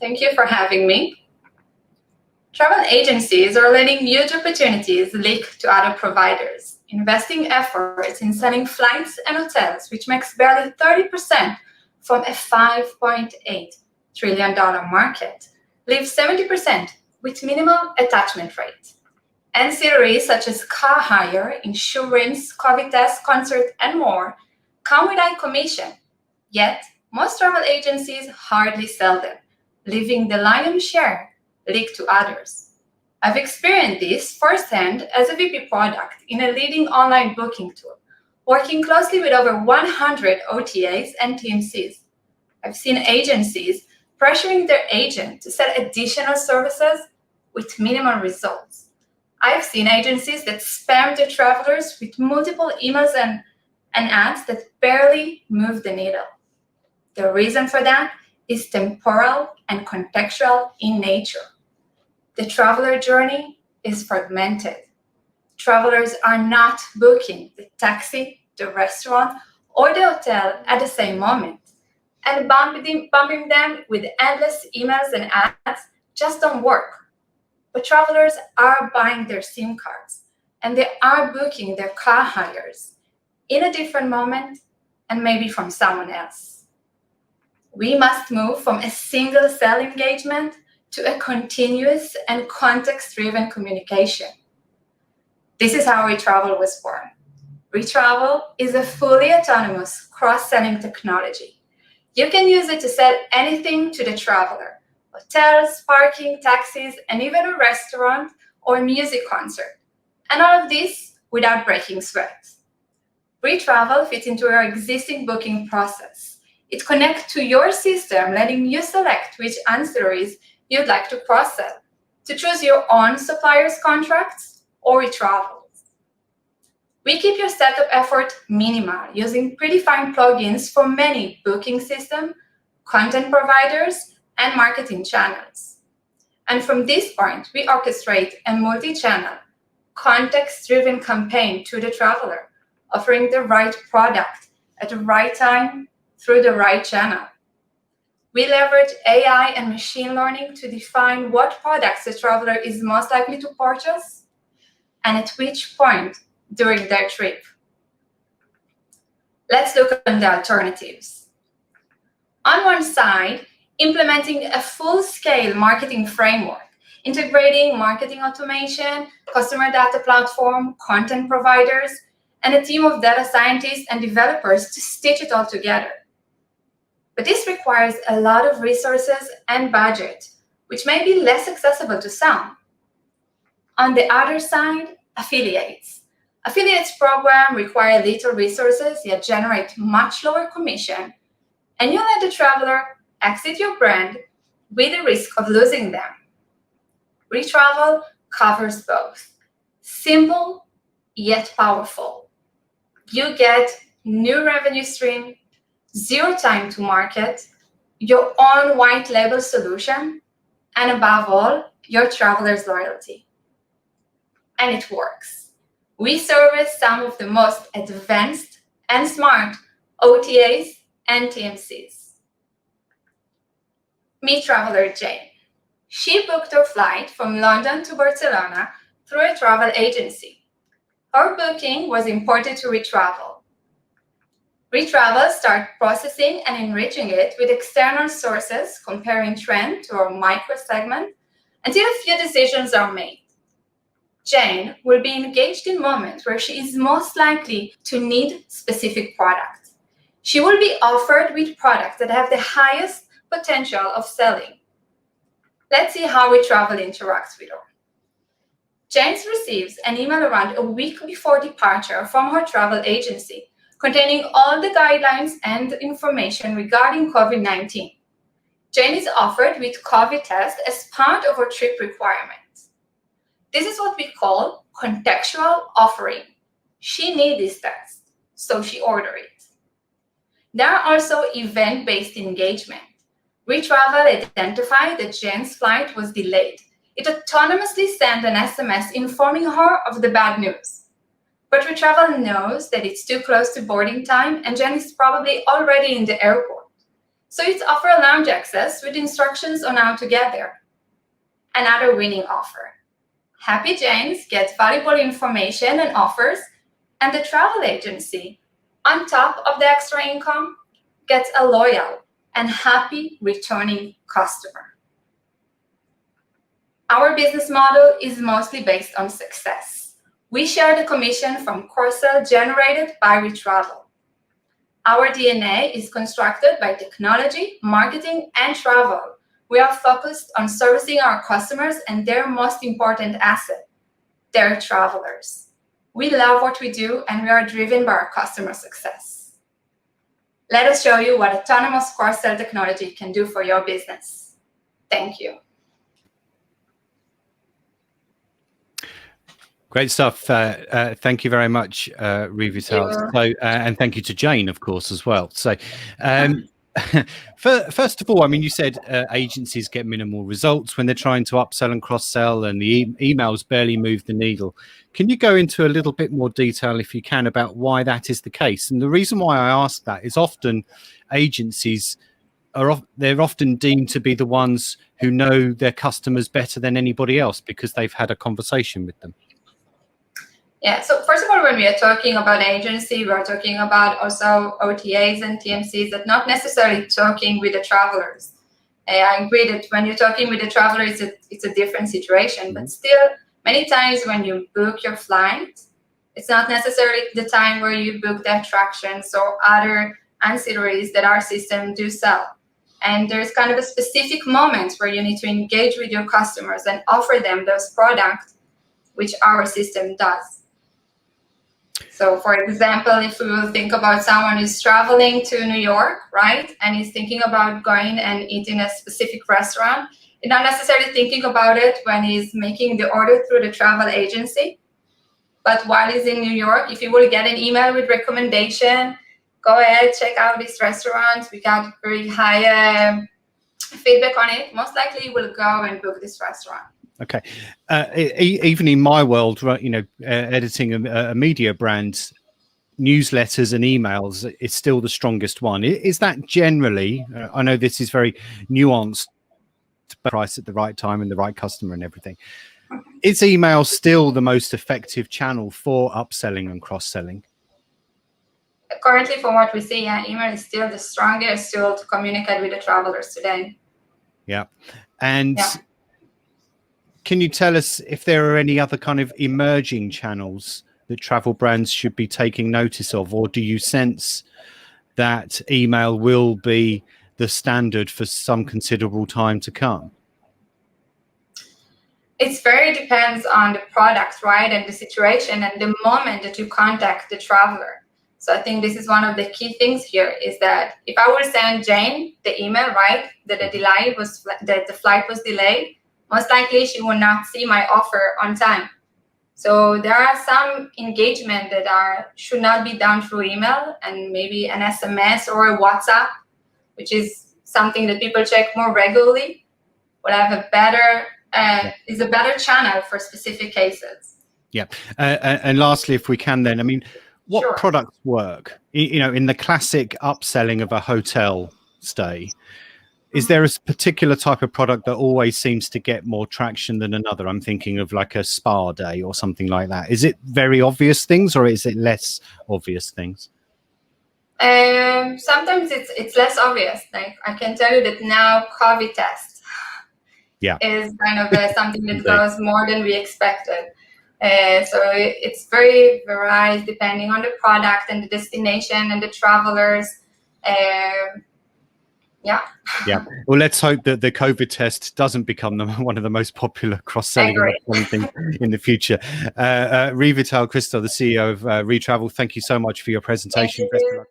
Thank you for having me. Travel agencies are letting huge opportunities leak to other providers, investing efforts in selling flights and hotels, which makes barely 30% from a $5.8 trillion market, leaves 70% with minimal attachment rate. Ancillaries such as car hire, insurance, COVID test, concert, and more come without commission, yet most travel agencies hardly sell them, leaving the lion's share leaked to others. I've experienced this firsthand as a VP product in a leading online booking tool, working closely with over 100 OTAs and TMCs. I've seen agencies pressuring their agent to sell additional services with minimal results. I've seen agencies that spam their travelers with multiple emails and ads that barely move the needle. The reason for that is temporal and contextual in nature. The traveler journey is fragmented. Travelers are not booking the taxi, the restaurant, or the hotel at the same moment, and bumping them with endless emails and ads just don't work. But travelers are buying their SIM cards, and they are booking their car hires in a different moment and maybe from someone else. We must move from a single sell engagement to a continuous and context-driven communication. This is how reTravel was born. reTravel is a fully autonomous cross-selling technology. You can use it to sell anything to the traveler: hotels, parking, taxis, and even a restaurant or music concert. And all of this without breaking sweat. reTravel fits into your existing booking process. It connects to your system, letting you select which ancillaries you'd like to cross-sell, to choose your own supplier's contracts or reTravel's. We keep your setup effort minimal, using predefined plugins for many booking systems, content providers, and marketing channels. And from this point, we orchestrate a multi-channel, context-driven campaign to the traveler, offering the right product at the right time through the right channel. We leverage AI and machine learning to define what products the traveler is most likely to purchase and at which point during their trip. Let's look at the alternatives. On one side, implementing a full-scale marketing framework, integrating marketing automation, customer data platform, content providers, and a team of data scientists and developers to stitch it all together. But this requires a lot of resources and budget, which may be less accessible to some. On the other side, affiliates. Affiliates program require little resources, yet generate much lower commission, and you let the traveler exit your brand with the risk of losing them. reTravel covers both. Simple, yet powerful. You get new revenue stream, zero time to market, your own white label solution, and above all, your traveler's loyalty. And it works. We service some of the most advanced and smart OTAs and TMCs. Meet traveler Jane. She booked her flight from London to Barcelona through a travel agency. Her booking was imported to reTravel. reTravel started processing and enriching it with external sources, comparing trend to our micro segment until a few decisions are made. Jane will be engaged in moments where she is most likely to need specific products. She will be offered with products that have the highest potential of selling. Let's see how reTravel interacts with her. Jane receives an email around a week before departure from her travel agency, containing all the guidelines and information regarding COVID-19. Jane is offered with COVID test as part of her trip requirements. This is what we call contextual offering. She needs this test, so she ordered it. There are also event-based engagement. reTravel identified that Jane's flight was delayed. It autonomously sent an SMS informing her of the bad news. But reTravel knows that it's too close to boarding time and Jane is probably already in the airport. Suites offer lounge access with instructions on how to get there. Another winning offer. Happy Janes get valuable information and offers, and the travel agency, on top of the extra income, gets a loyal and happy returning customer. Our business model is mostly based on success. We share the commission from cross-sell generated by reTravel. Our DNA is constructed by technology, marketing, and travel. We are focused on servicing our customers and their most important asset, their travelers. We love what we do, and we are driven by our customer success. Let us show you what autonomous cross-sell technology can do for your business. Thank you. Great stuff. Thank you very much, Revital. So, and thank you to Jane, of course, as well. So, first of all, I mean, you said agencies get minimal results when they're trying to upsell and cross-sell, and the emails barely move the needle. Can you go into a little bit more detail, if you can, about why that is the case? And the reason why I ask that is often agencies they're often deemed to be the ones who know their customers better than anybody else because they've had a conversation with them. Yeah, so first of all, when we are talking about agency, we are talking about also OTAs and TMCs that not necessarily talking with the travelers. I agree that when you're talking with the traveler, it's a different situation, but still, many times when you book your flight, it's not necessarily the time where you book the attractions or other ancillaries that our system do sell. And there's kind of a specific moment where you need to engage with your customers and offer them those products, which our system does. So, for example, if we will think about someone who's traveling to New York, right, and he's thinking about going and eating a specific restaurant, he's not necessarily thinking about it when he's making the order through the travel agency. But while he's in New York, if he will get an email with recommendation, go ahead, check out this restaurant. We got very high feedback on it. Most likely, he will go and book this restaurant. Okay. Even in my world, you know, editing a media brand, newsletters and emails is still the strongest one. Is that generally, I know this is very nuanced, price at the right time and the right customer and everything. Is email still the most effective channel for upselling and cross-selling? Currently, from what we see, yeah, email is still the strongest tool to communicate with the travelers today. Yeah. And can you tell us if there are any other kind of emerging channels that travel brands should be taking notice of, or do you sense that email will be the standard for some considerable time to come? It very depends on the product, right, and the situation and the moment that you contact the traveler. So I think this is one of the key things here is that if I will send Jane the email, right, that the flight was delayed, most likely she will not see my offer on time. So there are some engagement that should not be done through email, and maybe an SMS or a WhatsApp, which is something that people check more regularly, will have a better is a better channel for specific cases. Yeah, and lastly, if we can, then, I mean, what products work? You know, in the classic upselling of a hotel stay, is there a particular type of product that always seems to get more traction than another? I'm thinking of like a spa day or something like that. Is it very obvious things, or is it less obvious things? Sometimes it's less obvious. Like I can tell you that now COVID test is kind of something that goes more than we expected. So it's very varied depending on the product and the destination and the travelers. Yeah. Well, let's hope that the COVID test doesn't become one of the most popular cross-selling things in the future. Revital Kristal, the CEO of reTravel, thank you so much for your presentation. Best of luck.